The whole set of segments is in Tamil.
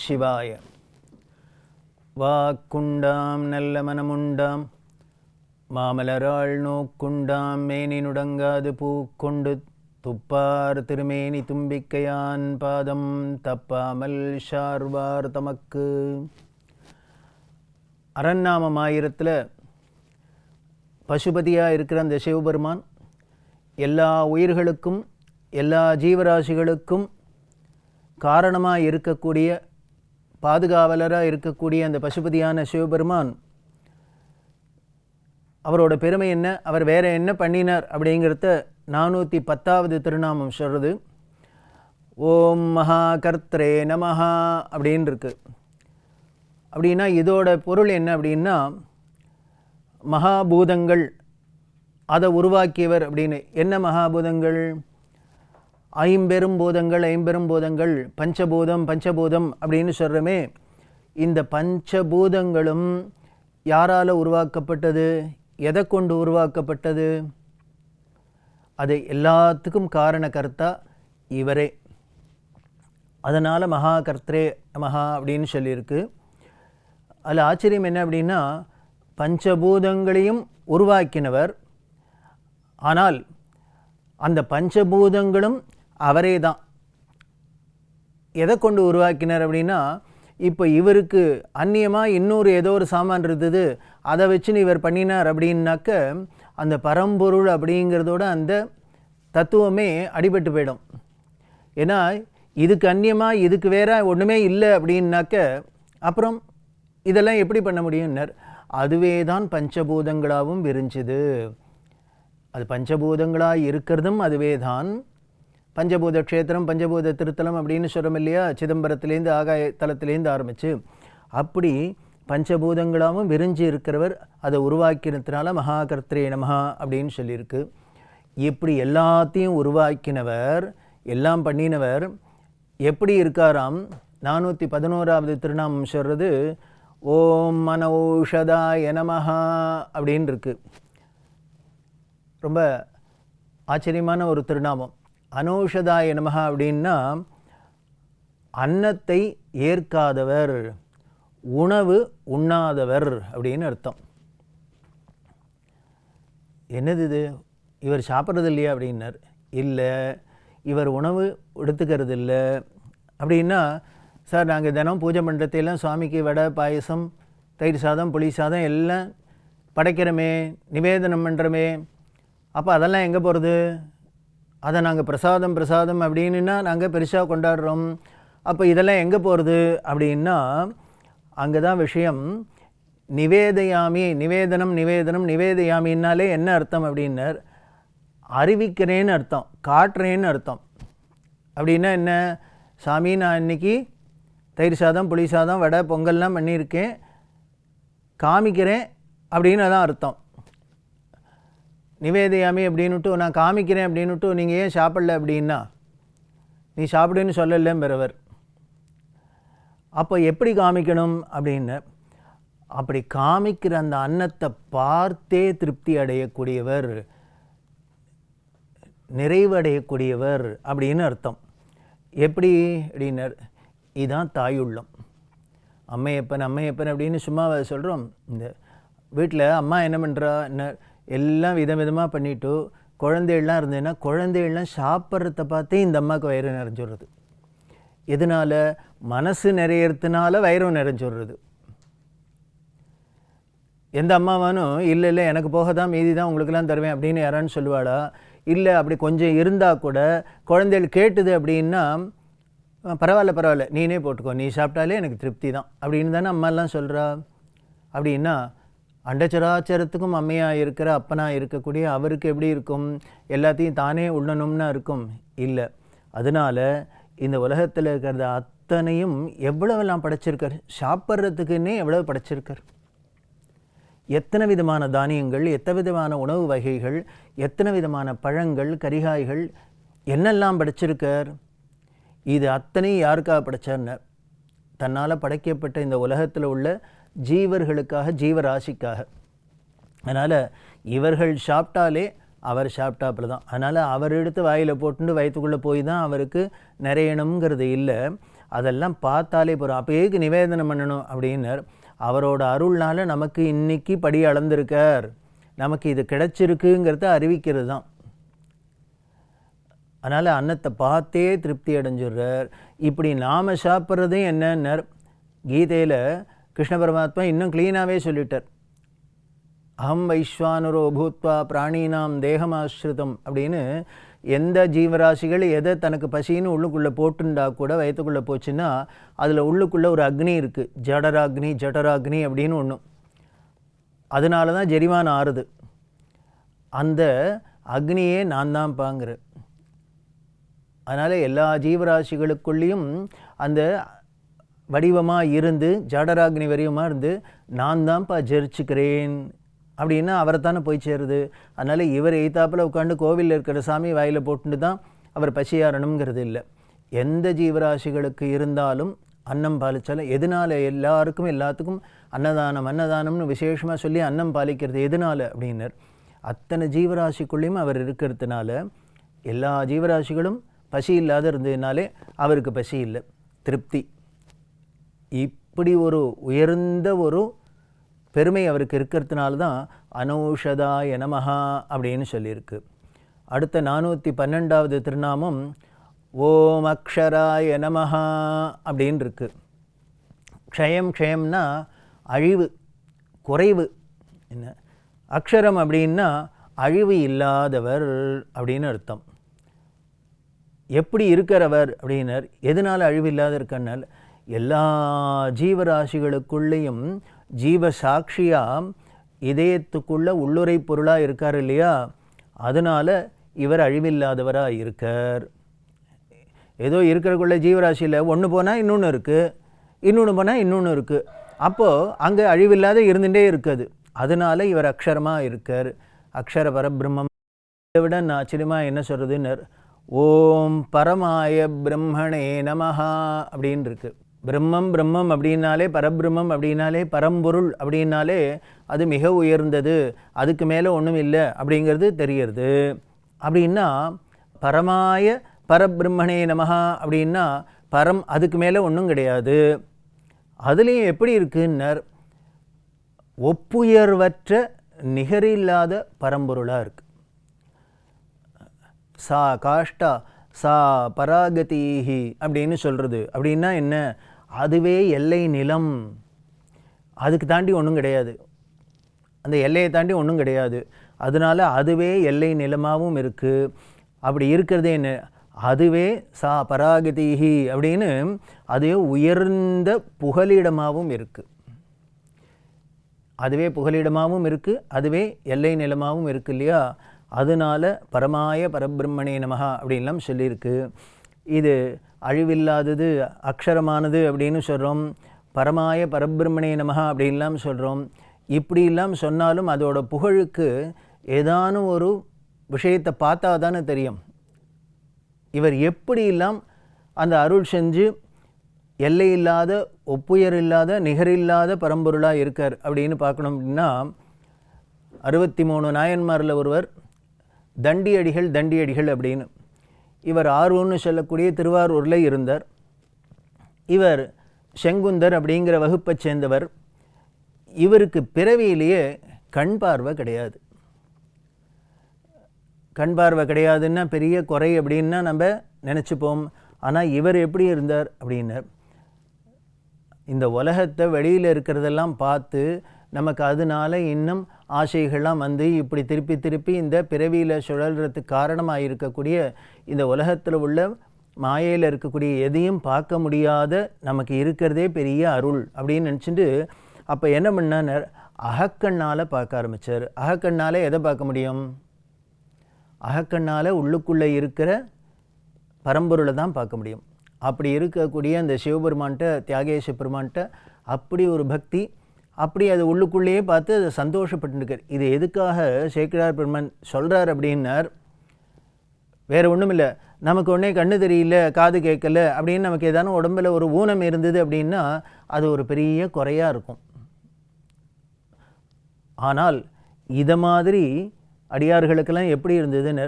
சிவாய. வாக்குண்டாம் நல்ல மனமுண்டாம் மாமலராள் நோக்குண்டாம் மேனி நுடங்காது பூக்கொண்டு துப்பார் திருமேனி தும்பிக்கையான் பாதம் தப்பாமல் ஷார்வார் தமக்கு. அரண்நாமம் 1000 பசுபதியாக இருக்கிற அந்த சிவபெருமான் எல்லா உயிர்களுக்கும் எல்லா ஜீவராசிகளுக்கும் காரணமாக இருக்கக்கூடிய பாதுகாவலராக இருக்கக்கூடிய அந்த பசுபதியான சிவபெருமான் அவரோட பெருமை என்ன, அவர் வேற என்ன பண்ணினார் அப்படிங்கிறத 410வது திருநாமம் சொல்கிறது. ஓம் மகா கர்த்ரே நமஹா அப்படின்னு இருக்கு. அப்படின்னா இதோட பொருள் என்ன அப்படின்னா, மகாபூதங்கள் அதை உருவாக்கியவர் அப்படின்னு. என்ன மகாபூதங்கள்? ஐம்பெரும்பூதங்கள் பஞ்சபூதம் அப்படின்னு சொல்கிறோமே. இந்த பஞ்சபூதங்களும் யாரால் உருவாக்கப்பட்டது, எதை கொண்டு உருவாக்கப்பட்டது? அது எல்லாத்துக்கும் காரணகர்த்தா இவரே. அதனால் மகா கர்த்ரே நமஹா அப்படின்னு சொல்லியிருக்கு. அதில் ஆச்சரியம் என்ன அப்படின்னா, பஞ்சபூதங்களையும் உருவாக்கினவர், ஆனால் அந்த பஞ்சபூதங்களும் அவரே தான். எதை கொண்டு உருவாக்கினார் அப்படின்னா, இப்போ இவருக்கு அந்நியமாக இன்னொரு ஏதோ ஒரு சாமான் இருந்தது, அதை வச்சுன்னு இவர் பண்ணினார் அப்படின்னாக்க அந்த பரம்பொருள் அப்படிங்கிறதோட அந்த தத்துவமே அடிபட்டு போயிடும். ஏன்னா இதுக்கு அந்நியமாக இதுக்கு வேற ஒன்றுமே இல்லை அப்படின்னாக்க அப்புறம் இதெல்லாம் எப்படி பண்ண முடியும்னார். அதுவே தான் பஞ்சபூதங்களாகவும் விரிஞ்சுது. அது பஞ்சபூதங்களாக இருக்கிறதும் அதுவே தான். பஞ்சபூத க்ஷேத்திரம் பஞ்சபூத திருத்தலம் அப்படின்னு சொல்கிறோம் இல்லையா, சிதம்பரத்துலேருந்து ஆகாய தலத்துலேருந்து ஆரம்பித்து. அப்படி பஞ்சபூதங்களாகவும் விரிஞ்சு இருக்கிறவர், அதை உருவாக்கினதுனால மகா கர்த்ரே நமஹா அப்படின்னு சொல்லியிருக்கு. இப்படி எல்லாத்தையும் உருவாக்கினவர், எல்லாம் பண்ணினவர் எப்படி இருக்காராம்? 411வது திருநாமம் சொல்கிறது ஓம் மனௌஷதாய நமஹா அப்படின்னு இருக்கு. ரொம்ப ஆச்சரியமான ஒரு திருநாமம். அனௌஷதாய நமஹா அப்படின்னா அன்னத்தை ஏற்காதவர், உணவு உண்ணாதவர் அப்படின்னு அர்த்தம். என்னது இது, இவர் சாப்பிட்றது இல்லையா அப்படின்னார். இல்லை, இவர் உணவு எடுத்துக்கிறது இல்லை. அப்படின்னா, சார் நாங்கள் தினம் பூஜை பண்ணுறதையெல்லாம் சுவாமிக்கு வடை பாயசம் தயிர் சாதம் புளி சாதம் எல்லாம் படைக்கிறோமே, நிவேதனம் பண்ணுறோமே, அப்போ அதெல்லாம் எங்கே போகிறது? அதை நாங்கள் பிரசாதம் அப்படின்னா நாங்கள் பெருசாக கொண்டாடுறோம். அப்போ இதெல்லாம் எங்கே போகிறது அப்படின்னா, அங்கே தான் விஷயம். நிவேதயாமி, நிவேதயாமின்னாலே என்ன அர்த்தம் அப்படின்னார், அறிவிக்கிறேன்னு அர்த்தம், காட்டுறேன்னு அர்த்தம். அப்படின்னா என்ன? சாமி நான் இன்றைக்கி தயிர் சாதம் புளி சாதம் வடை பொங்கல்லாம் பண்ணியிருக்கேன், காமிக்கிறேன் அப்படின்னு தான் அர்த்தம். நிவேதயாமி அப்படின்னுட்டு நான் காமிக்கிறேன் அப்படின்னுட்டு நீங்கள் ஏன் சாப்பிடல அப்படின்னா, நீ சாப்பிடுன்னு சொல்லலேன் பெறவர். அப்போ எப்படி காமிக்கணும் அப்படின்னு, அப்படி காமிக்கிற அந்த அன்னத்தை பார்த்தே திருப்தி அடையக்கூடியவர், நிறைவடையக்கூடியவர் அப்படின்னு அர்த்தம். எப்படி அப்படின்னார், இதுதான் தாயுள்ளம். அம்மையப்பன் அப்படின்னு சும்மா சொல்கிறோம். இந்த வீட்டில் அம்மா என்ன பண்ணுறா, என்ன எல்லாம் விதமாக பண்ணிவிட்டு குழந்தைகள்லாம் இருந்ததுன்னா குழந்தைகள்லாம் சாப்பிட்றத பார்த்தே இந்த அம்மாவுக்கு வயிறு நிறைஞ்சுடுறது. எதனால்? மனசு நிறையறதுனால வயிறும் நிறைஞ்சுடுறது. எந்த அம்மாவானும் இல்லை எனக்கு போக தான் மீதி தான் உங்களுக்கெல்லாம் தருவேன் அப்படின்னு யாரான்னு சொல்லுவாளா? இல்லை, அப்படி கொஞ்சம் இருந்தால் கூட குழந்தைகள் கேட்டுது அப்படின்னா பரவாயில்ல நீனே போட்டுக்கோ, நீ சாப்பிட்டாலே எனக்கு திருப்தி தான் அப்படின்னு தானே அம்மாலாம் சொல்கிறா. அப்படின்னா அண்டச்சராச்சரத்துக்கும் அம்மையாக இருக்கிற அப்பனாக இருக்கக்கூடிய அவருக்கு எப்படி இருக்கும்? எல்லாத்தையும் தானே உண்ணணும்னா இருக்கும்? இல்லை. அதனால் இந்த உலகத்தில் இருக்கிறது அத்தனையும் எவ்வளவெல்லாம் படைச்சிருக்கார், சாப்பிட்றதுக்குன்னே எவ்வளவு படைச்சிருக்கார். எத்தனை விதமான தானியங்கள், எத்தனை விதமான உணவு வகைகள், எத்தனை விதமான பழங்கள் கரிகாய்கள் என்னெல்லாம் படைச்சிருக்கார். இது அத்தனையும் யாருக்காக படைச்சார்னார்? தன்னால் படைக்கப்பட்ட இந்த உலகத்தில் உள்ள ஜீவர்களுக்காக, ஜீவராசிக்காக. அதனால் இவர்கள் சாப்பிட்டாலே அவர் சாப்பிட்டாப்புல தான். அதனால் அவர் எடுத்து வாயில் போட்டுட்டு வயிற்றுக்குள்ளே போய் தான் அவருக்கு நிறையணுங்கிறது இல்லை. அதெல்லாம் பார்த்தாலே போகிறோம். அப்போ எதுக்கு நிவேதனம் பண்ணணும் அப்படின்னார், அவரோட அருள்னால நமக்கு இன்னைக்கு படி அளந்திருக்கார், நமக்கு இது கிடைச்சிருக்குங்கிறத அறிவிக்கிறது தான். அதனால் அன்னத்தை பார்த்தே திருப்தி அடைஞ்சிடுறார். இப்படி நாம் சாப்பிட்றதும் என்னன்னார், கீதையில் கிருஷ்ண பரமாத்மா இன்னும் க்ளீனாகவே சொல்லிட்டார். அகம் வைஸ்வானுரோ பூத்வா பிராணீனாம் தேகமாஸ்ரிதம் அப்படின்னு எந்த ஜீவராசிகள் எதை தனக்கு பசின்னு உள்ளுக்குள்ளே போட்டுண்டா கூட வயிற்றுக்குள்ளே போச்சுன்னா அதில் உள்ளுக்குள்ளே ஒரு அக்னி இருக்குது, ஜடராக்னி ஜடராக்னி அப்படின்னு ஒன்று. அதனால தான் ஜெரிமான் ஆறுது. அந்த அக்னியே நான் தான் பாங்கிற. அதனால் எல்லா ஜீவராசிகளுக்குள்ளேயும் அந்த வடிவமாக இருந்து ஜடராக்னி வடிவமாக இருந்து நான் தான்ப்பா ஜெரிச்சுக்கிறேன் அப்படின்னா அவரை தானே போய் சேருது. அதனால் இவர் எய்த்தாப்பில் உட்காந்து கோவிலில் இருக்கிற சாமி வாயில் போட்டுட்டு தான் அவர் பசியாரணுங்கிறது இல்லை. எந்த ஜீவராசிகளுக்கு இருந்தாலும் அன்னம் பாலித்தாலும் எதனால் எல்லாருக்கும் எல்லாத்துக்கும் அன்னதானம்னு விசேஷமாக சொல்லி அன்னம் பாலிக்கிறது எதனால் அப்படின்னர், அத்தனை ஜீவராசிக்குள்ளேயும் அவர் இருக்கிறதுனால எல்லா ஜீவராசிகளும் பசி இல்லாத இருந்ததுனாலே அவருக்கு பசி இல்லை, திருப்தி. இப்படி ஒரு உயர்ந்த ஒரு பெருமை அவருக்கு இருக்கிறதுனால தான் அனௌஷதாய நமஹா அப்படின்னு சொல்லியிருக்கு. அடுத்த 412வது திருநாமம் ஓம் அக்ஷராய நமஹா அப்படின்னு இருக்கு. க்ஷயம்னா அழிவு, குறைவு. என்ன அக்ஷரம் அப்படின்னா அழிவு இல்லாதவர் அப்படின்னு அர்த்தம். எப்படி இருக்கிறவர் அப்படின்னர், எதனால் அழிவு இல்லாத இருக்கனால் எல்லா ஜீவராசிகளுக்குள்ளேயும் ஜீவ சாட்சியாக இதயத்துக்குள்ள உள்ளுரை பொருளாக இருக்கார் இல்லையா, அதனால் இவர் அழிவில்லாதவராக இருக்கார். ஏதோ இருக்கிறக்குள்ள ஜீவராசியில் ஒன்று போனால் இன்னொன்று இருக்குது, இன்னொன்று போனால் இன்னொன்று இருக்குது. அப்போது அங்கே அழிவில்லாத இருந்துகிட்டே இருக்குது. அதனால் இவர் அக்ஷரமாக இருக்கார், அக்ஷர பரபிரம்மம். இதை விட நான் ஆச்சரியமாக என்ன சொல்கிறதுன்னு ஓம் பரமாய பிரம்மணே நமஹா அப்படின்னு இருக்கு. பிரம்மம் அப்படின்னாலே பரபிரம்மம் அப்படின்னாலே பரம்பொருள் அப்படின்னாலே அது மிக உயர்ந்தது, அதுக்கு மேலே ஒன்றும் இல்லை அப்படிங்கிறது தெரிகிறது. அப்படின்னா பரமாய பரபிரம்மணே நமஹா அப்படின்னா பரம் அதுக்கு மேலே ஒன்றும் கிடையாது. அதுலேயும் எப்படி இருக்குன்னர், ஒப்புயர்வற்ற நிகரில்லாத பரம்பொருளாக இருக்குது. சா காஷ்டா சா பராகதீஹி அப்படின்னு சொல்கிறது. அப்படின்னா என்ன, அதுவே எல்லை நிலம், அதுக்கு தாண்டி ஒன்றும் கிடையாது, அந்த எல்லையை தாண்டி ஒன்றும் கிடையாது. அதனால் அதுவே எல்லை நிலமாகவும் இருக்குது. அப்படி இருக்கிறதே என்ன, அதுவே சா பராகதீஹி அப்படின்னு அதுவே உயர்ந்த புகலிடமாகவும் இருக்குது. அதுவே புகலிடமாகவும் இருக்குது, அதுவே எல்லை நிலமாகவும் இருக்குது இல்லையா. அதனால பரமாய பரபிரம்மணே நமஹா அப்படின்லாம் சொல்லியிருக்கு. இது அழிவில்லாதது அக்ஷரமானது அப்படின்னு சொல்கிறோம், பரமாய பரபிரம்மணே நமஹா அப்படின்லாம் சொல்கிறோம். இப்படிலாம் சொன்னாலும் அதோட புகழுக்கு ஏதானும் ஒரு விஷயத்தை பார்த்தா தானே தெரியும். இவர் எப்படியெல்லாம் அந்த அருள் செஞ்சு எல்லை இல்லாத ஒப்புயர் இல்லாத நிகரில்லாத பரம்பொருளாக இருக்கார் அப்படின்னு பார்க்கணும். அப்படின்னா 63 நாயன்மாரில் ஒருவர் தண்டியடிகள் அப்படின்னு. இவர் ஆர்வம்னு சொல்லக்கூடிய திருவாரூரில் இருந்தார். இவர் செங்குந்தர் அப்படிங்கிற வகுப்பை சேர்ந்தவர். இவருக்கு பிறவியிலேயே கண் பார்வை கிடையாது. கண் பார்வை கிடையாதுன்னா பெரிய குறை அப்படின்னா நம்ம நினச்சிப்போம். ஆனால் இவர் எப்படி இருந்தார் அப்படின்னார், இந்த உலகத்தை வெளியில் இருக்கிறதெல்லாம் பார்த்து நமக்கு அதனால இன்னும் ஆசைகள்லாம் வந்து இப்படி திருப்பி திருப்பி இந்த பிறவியில் சுழல்றதுக்கு காரணமாக இருக்கக்கூடிய இந்த உலகத்தில் உள்ள மாயையில் இருக்கக்கூடிய எதையும் பார்க்க முடியாத நமக்கு இருக்கிறதே பெரிய அருள் அப்படின்னு நினச்சிட்டு அப்போ என்ன பண்ணார், அகக்கண்ணால் பார்க்க ஆரம்பித்தார். அகக்கண்ணால் எதை பார்க்க முடியும், அகக்கண்ணால் உள்ளுக்குள்ளே இருக்கிற பரம்பொருளை தான் பார்க்க முடியும். அப்படி இருக்கக்கூடிய அந்த சிவபெருமான்கிட்ட தியாகேச பெருமான்கிட்ட அப்படி ஒரு பக்தி, அப்படி அது உள்ளுக்குள்ளேயே பார்த்து அதை சந்தோஷப்பட்டுருக்கார். இது எதுக்காக சேக்கிழார் பெருமான் சொல்கிறார் அப்படின்னார், வேறு ஒன்றும் இல்லை, நமக்கு ஒன்றே கண்ணு தெரியல காது கேட்கல அப்படின்னு நமக்கு ஏதானும் உடம்பில் ஒரு ஊனம் இருந்தது அப்படின்னா அது ஒரு பெரிய குறையாக இருக்கும். ஆனால் இதை மாதிரி அடியார்களுக்கெல்லாம் எப்படி இருந்ததுன்னு,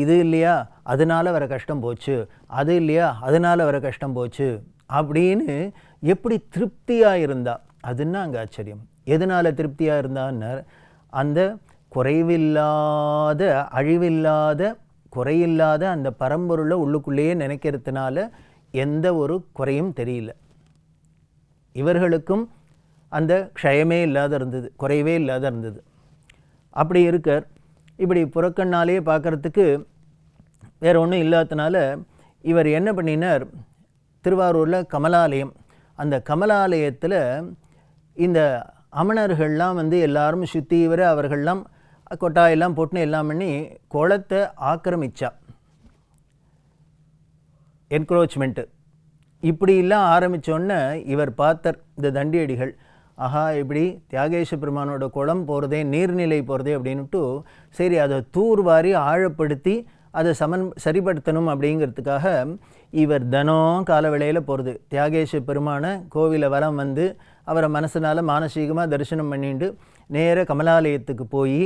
இது இல்லையா அதனால் வர கஷ்டம் போச்சு, அது இல்லையா அதனால் வர கஷ்டம் போச்சு அப்படின்னு எப்படி திருப்தியாக இருந்தா, அதுன்னா அங்கே ஆச்சரியம். எதனால் திருப்தியாக இருந்தான்னு, அந்த குறைவில்லாத அழிவில்லாத குறையில்லாத அந்த பரம்பொருளை உள்ளுக்குள்ளேயே நினைக்கிறதுனால எந்த ஒரு குறையும் தெரியல. இவர்களுக்கும் அந்த க்ஷயமே இல்லாத இருந்தது, குறைவே இல்லாத இருந்தது. அப்படி இருக்கார். இப்படி புறக்கண்ணாலேயே பார்க்குறதுக்கு வேறு ஒன்றும் இல்லாதனால இவர் என்ன பண்ணினார், திருவாரூரில் கமலாலயம், அந்த கமலாலயத்தில் இந்த அமணர்கள்லாம் எல்லாரும் சுற்றி வர அவர்கள்லாம் கொட்டாயெல்லாம் போட்டுன்னு எல்லாம் பண்ணி குளத்தை ஆக்கிரமிச்சா. என்க்ரோச்மெண்ட்டு இப்படிலாம் ஆரம்பித்தோன்னே இவர் பார்த்தார் இந்த தண்டியடிகள், ஆஹா இப்படி தியாகேஷ பெருமானோட குளம் போகிறதே, நீர்நிலை போகிறதே அப்படின்ட்டு, சரி அதை தூர்வாரி ஆழப்படுத்தி அதை சரிப்படுத்தணும் அப்படிங்கிறதுக்காக இவர் தினம் கால வேளையில் போகிறது. தியாகேஷ பெருமான கோவிலை வலம் அவரை மனசனால் மானசீகமாக தரிசனம் பண்ணிட்டு நேர கமலாலயத்துக்கு போய்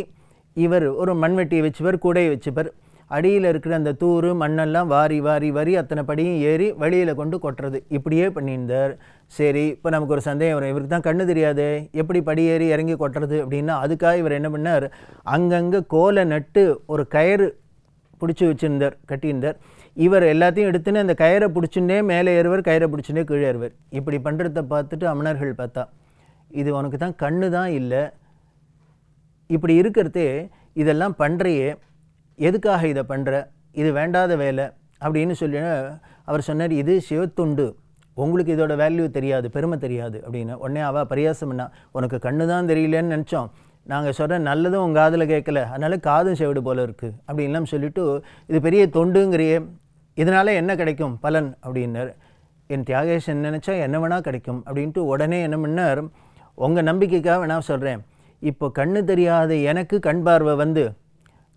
இவர் ஒரு மண்வெட்டியை வச்சுப்பார், கூடையை வச்சுப்பார். அடியில் இருக்கிற அந்த தூர் மண்ணெல்லாம் வாரி வாரி வாரி அத்தனை படியும் ஏறி வெளியில் கொண்டு கொட்டுறது, இப்படியே பண்ணியிருந்தார். சரி, இப்போ நமக்கு ஒரு சந்தேகம் வரும், இவருக்கு தான் கண்ணு தெரியாது, எப்படி படி ஏறி இறங்கி கொட்டுறது அப்படின்னா, அதுக்காக இவர் என்ன பண்ணார், அங்கங்கே கோலை நட்டு ஒரு கயிறு பிடிச்சி வச்சுருந்தார், கட்டியிருந்தார். இவர் எல்லாத்தையும் எடுத்துன்னு அந்த கயிறை பிடிச்சுட்டே மேலே ஏறுவர், கயிறை பிடிச்சுட்டே கீழே ஏறுவர். இப்படி பண்ணுறத பார்த்துட்டு அமணர்கள் பார்த்தா, இது உனக்கு தான் கண்ணு தான் இல்லை, இப்படி இருக்கிறதே இதெல்லாம் பண்ணுறையே, எதுக்காக இதை பண்ணுற, இது வேண்டாத வேலை அப்படின்னு சொல்லி அவர் சொன்னார், இது சிவத்துண்டு, உங்களுக்கு இதோட வேல்யூ தெரியாது, பெருமை தெரியாது அப்படின்னு. உடனே அவள் பரியாசம் பண்ணா, உனக்கு கண்ணு தான் தெரியலன்னு நினச்சோம், நாங்கள் சொல்கிற நல்லதும் உங்கள் காதில் கேட்கல, அதனால் காதும் செவிடு போல் இருக்குது அப்படின்லாம் சொல்லிவிட்டு, இது பெரிய தொண்டுங்கிறியே, இதனால் என்ன கிடைக்கும் பலன் அப்படின்னார். என் தியாகேஷன் நினச்சா என்ன வேணால் கிடைக்கும் அப்படின்ட்டு உடனே என்ன பண்ணார், உங்கள் நம்பிக்கைக்காக வேணா சொல்கிறேன், இப்போ கண்ணு தெரியாத எனக்கு கண் பார்வை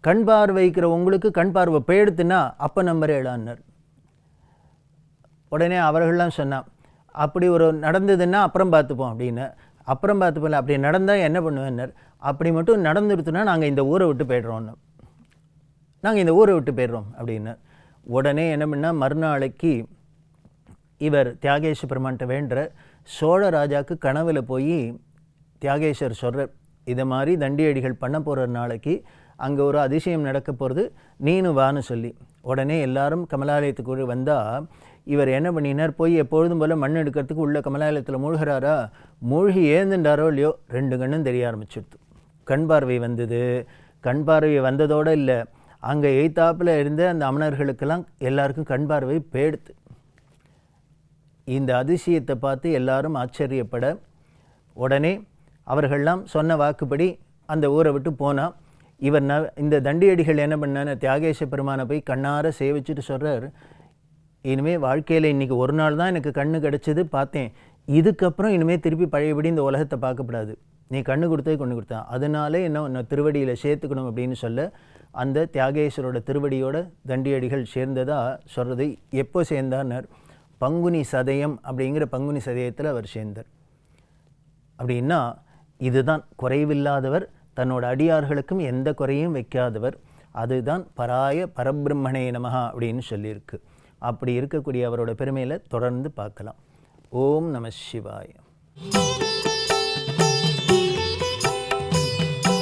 கண் பார்வைக்கிற உங்களுக்கு கண் பார்வை போயிடுத்துன்னா அப்போ நம்புறேளான்னார். உடனே அவர்கள்லாம் சொன்னான், அப்படி ஒரு நடந்ததுன்னா அப்புறம் பார்த்துப்போம் அப்படின்னு. அப்புறம் பார்த்துப்போம், அப்படி நடந்தால் என்ன பண்ணுவேன்னார். அப்படி மட்டும் நடந்துடுத்துனா நாங்கள் இந்த ஊரை விட்டு போய்ட்றோன்னு, நாங்கள் இந்த ஊரை விட்டு போய்ட்றோம் அப்படின்னு. உடனே என்ன பண்ணால், மறுநாளைக்கு இவர் தியாகேஷ பெருமான்கிட்ட வேண்டுற, சோழ ராஜாவுக்கு கனவில் போய் தியாகேஷர் சொல்கிறார், இதை மாதிரி தண்டியடிகள் பண்ண போகிற நாளைக்கு அங்கே ஒரு அதிசயம் நடக்க போகிறது, நீனு வான்னு சொல்லி. உடனே எல்லாரும் கமலாலயத்துக்கு வந்தால் இவர் என்ன பண்ணினார், போய் எப்பொழுதும் போல் மண் எடுக்கிறதுக்கு உள்ள கமலாலயத்தில் மூழ்கிறாரா, மூழ்கி ஏந்துண்டாரோ இல்லையோ 2 கண்ணும் தெரிய ஆரம்பிச்சிடுது. கண் பார்வை வந்தது. கண் பார்வை வந்ததோடு இல்லை, அங்கே எய்த்தாப்பில் இருந்த அந்த அமணர்களுக்கெல்லாம் எல்லாருக்கும் கண் பார்வை போயிடுது. இந்த அதிசயத்தை பார்த்து எல்லாரும் ஆச்சரியப்பட, உடனே அவர்கள்லாம் சொன்ன வாக்குப்படி அந்த ஊரை விட்டு போனால், இவர் இந்த தண்டியடிகள் என்ன பண்ணான்னு தியாகேஷ பெருமானை போய் கண்ணார சேவிச்சுட்டு சொல்கிறார், இனிமேல் வாழ்க்கையில் இன்றைக்கி ஒரு நாள் தான் எனக்கு கண்ணு கிடச்சிது பார்த்தேன், இதுக்கப்புறம் இனிமேல் திருப்பி பழையபடி இந்த உலகத்தை பார்க்கப்படாது, நீ கண்ணு கொடுத்தே கொண்டு கொடுத்தான், அதனாலே என்ன திருவடியில் சேர்த்துக்கணும் அப்படின்னு சொல்ல, அந்த தியாகேஸ்வரோட திருவடியோட தண்டியடிகள் சேர்ந்ததாக சொல்கிறது. எப்போ சேர்ந்தார்னார், பங்குனி சதயம் அப்படிங்கிற பங்குனி சதயத்தில் அவர் சேர்ந்தார். அப்படின்னா இதுதான் குறைவில்லாதவர், தன்னோட அடியார்களுக்கும் எந்த குறையும் வைக்காதவர், அதுதான் பராய பரபிரம்மணே நமஹா அப்படின்னு சொல்லியிருக்கு. அப்படி இருக்கக்கூடிய அவரோட பெருமையில் தொடர்ந்து பார்க்கலாம். ஓம் நம சிவாய.